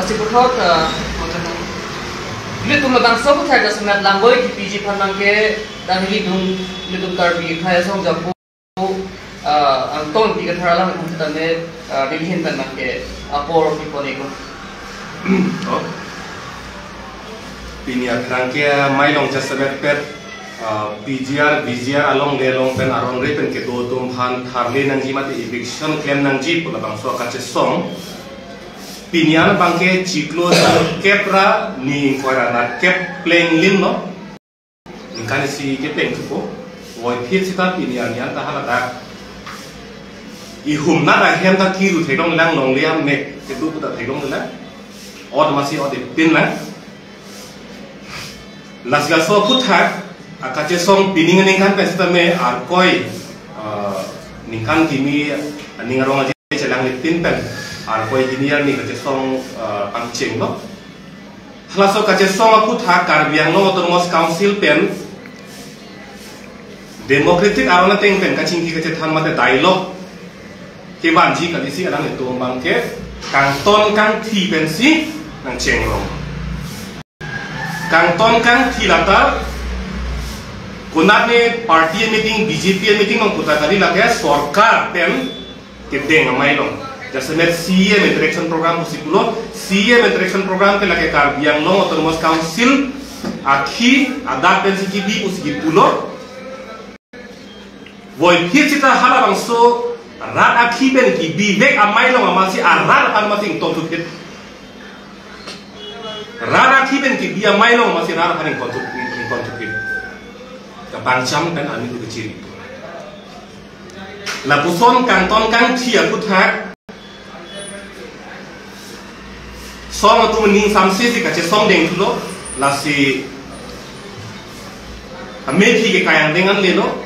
masih puthot ini tuh lebang sok saya dah semat lamboy di PG Panang ke dan ini dum karbi kaya song jabu angton tiga tharalang kita ne bikin Panang ke apor piponi ko. Pinia kerangkia mai long jasemet pet BGR along delong pen aron repen ke do tum han tharle nang jimati eviction claim nang ji pula bang so kache song Pinia bangke ciklo kepra ni kora na kep playing lin no ingkani si kepeng ko woi phit sita Pinia nian ta hala da I humna da hem ta kiru thegong lang long liam me ke du ta thegong la od masi od pin na lasga so puthak akache song pining ningkan pesta me arkoi ningkan kimi ningarong aja celang litin pen arkoi kiniar ni kache song pangcheng no halaso kache song puthak karbiang no otomos council pen democratic arona teng pen kaching ki kache than mate dialogue ke banji kalisi alang itu bangke kang ton kang thi pen si nang chengrong kang ton kang thi lata kunat ne party meeting BJP meeting mang puta kali lagya sarkar pen kedeng amai long jasemet CM interaction program musikulo CM interaction program ke lagya karbiang long autonomous council akhi adat pen sikibi usikulo voi phita hala bangso rat akhi pen ki bibek amai long amasi arat pan masing tontu phit rat akhi pen ki bi amai long amasi rat pan tontu phit Bangcam dan amin itu kecil itu. Lapuson kanton kang cia puthak. Song itu mening samsi si kace song deng tulo lasi. Amethi ke kayang dengan leno.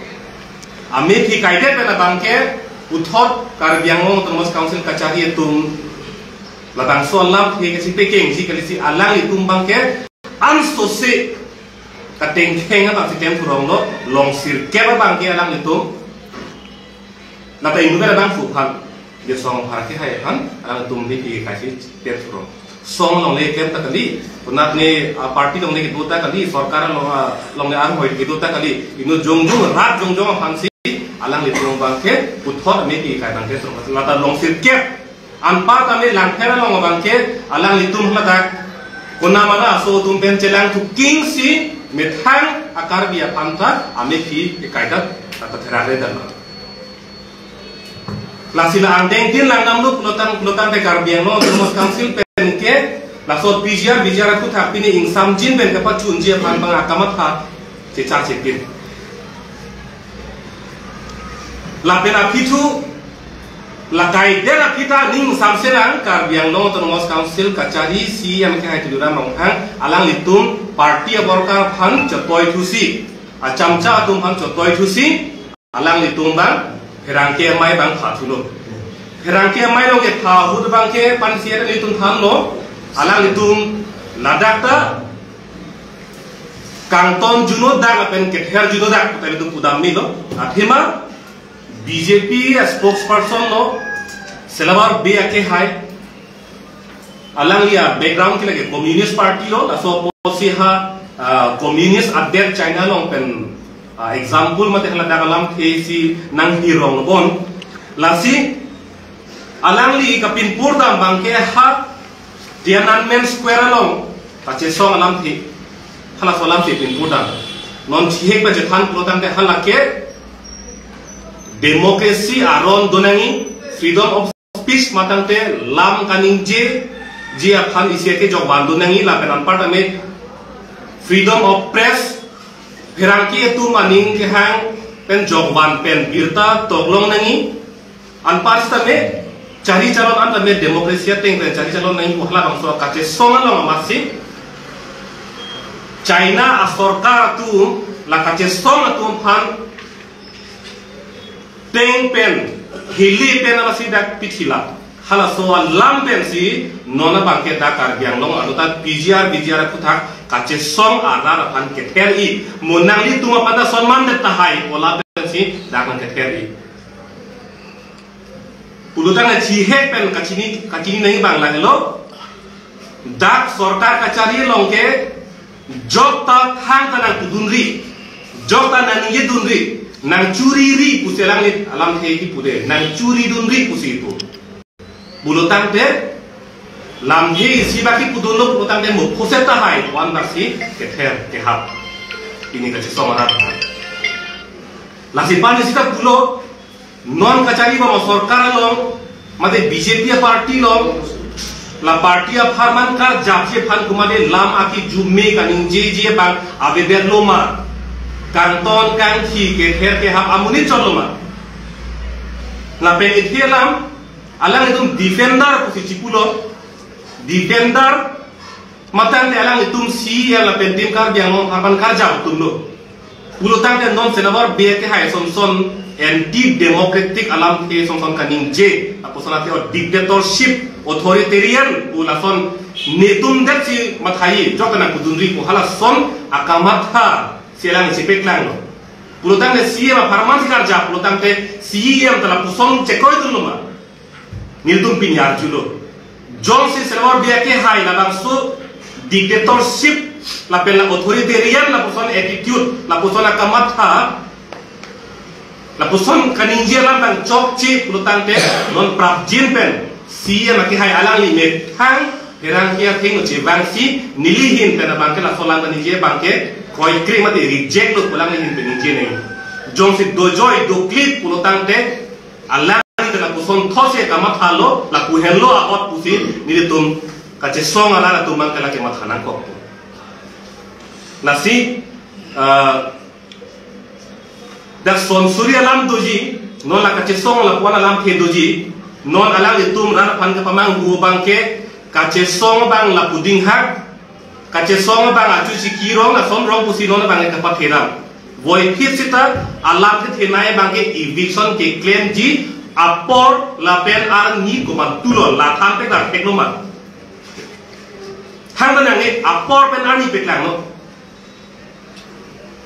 Amethi kaidet pada bangke uthot karbiango termos council kacari itu. Ladang solam ke si peking si kalisi alang itu bangke ansose kateng teng apa si tem kurang lo long sir keba bang dia lang itu nata indu bela bang fuhan dia song harke hai han alang tum ni ki kasi tem kurang song long le tem takali punat ne party long le ki duta kali sarkar long le ar hoi ki duta kali inu jongjong rat jongjong phansi alang le kurang bang ke uthot me ki kai bang ke song nata long sir kep anpa kami lang thera long bang ke alang le tum hla kuna mana so tum pen celang tu king si methang akar biya panta amethi ekaidat atau terare dan lasila andeng tin lang namlu pelotan te karbiang no termos council pen ke lasot bijar aku tapi ni insam jin pen kepat cunji pan bang akamat ha cecar cepin lapen apitu lakai dera kita ning samselang karbiang no termos council kacari si yang ke hai tudura manghang alang litum party aborka phan chotoi thusi acamcha tum phan chotoi thusi alang litum bang herangke mai bang phathulo herangke mai lo ke tha hud bang ke pan sier litum tham lo alang litum ladakta kanton juno dak apen ke her juno dak tapi tu pudam mi lo athima BJP spokesperson lo selabar be ake hai alang liya background ke lage communist party lo aso posiha communist update China long pen example mate hala dagalam si nang hirong bon lasi alang li kapin purda bangke ha Tiananmen Square long kache song alam thi hala solam thi pin purda non chihek ba jethan protam te hala ke democracy aron donangi freedom of speech matang te lam kaning je aphan isi ke jog bandu nangi la pen part ame freedom of press herangki tu maning ke hang pen jog ban pen birta toglong nangi anpar stame cari calon ame demokrasi teng pen cari calon nangi mohla bang so kache songan long amasi China asorka tu la kache song tu phan teng pen hili pen amasi dak pichila hala so lam pen si nona bangke dak karbiang long aduta BGR aku thak kache song adar pan ke theri monang li tuma pada sonman de tahai ola pen si dak man ke theri pulutan na chihe pen kachini nahi bang la lo dak sorkar kacari longke jok ta hang tanang kudunri jok ta nang ye dunri nang curi ri puselang lit alam hei pude nang curi dunri pusi itu bulutang te lam ye sibaki pudunlo bulutang te mo poseta hai wan nasi kether kehap ini kaci somarat lasi pani sita pulo non kacari ba sorkar long mate BJP party long la party of Harman ka japje phan kumade lam aki jumme kaning je bang abeder loma kanton kang thi ke ther ke hap amuni choloma la pen ithielam alang itum defender pusi cipulo defender matan te alang itum si ya la pen tim kar biang Harman ka jap tumlo pulo tang te non senador be ke hai son anti democratic alam ke son kaning je aposonate or dictatorship authoritarian ulason netum deci mathai jokana kudunri ko hala son akamatha selang sipeklang pulutang de siema farman sikar ja pulutang te siem tala puson chekoy dunuma nildum pinyar julo jon si server dia ke hai la bangso dictatorship la pela authoritarian la puson attitude la puson akamatha la puson kaninje la bang chokchi pulutang te non prap jin pen siya maki hai alang li met hang herang kia thing uchi bang si nilihin pena bangke la solang tani je bangke koi kri mati reject lo pulang lihin pening je nei jong si dojoy do clip pulutang te alang li tena puson those kamat halo la puhenlo aot pusi nilitum kache song ala la tumang kala ke mathanan ko nasi dak son surya lam doji non la kache song la puana lam the doji non alang itum ran pan ke pamang gu bangke kache song bang la puding hak kache song bang acu sikirong la som rong pusi non bang ke patheram voi phit sita alam ke thenai bangke eviction ke claim ji apor la pen ar ni ko man tulo la tham pe dar teknoma hang nang ni apor pen ar ni peklang no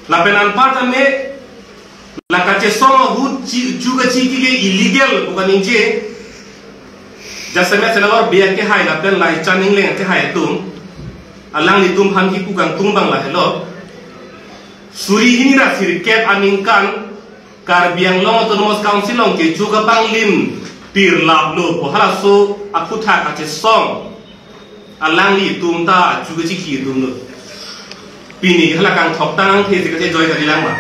la pen an part me la kache song hu juga chi ke illegal bukan inje jasame senawar biar ke hai la pen lai chaning leng ke hai tum alang ni tum han ki ku gang tung bang la hello suri ini ra sir kep aningkan kar biang long autonomous council long ke juga bang lim pir lab lo ko hala so aku tha kache song alang ni tum ta juga chi ki tum no pini hala kang thok tang the se ke joy ka dilang ma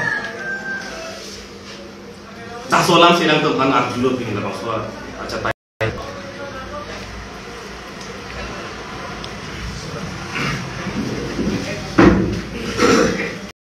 ta solam silang tum han ar julo pini la bang so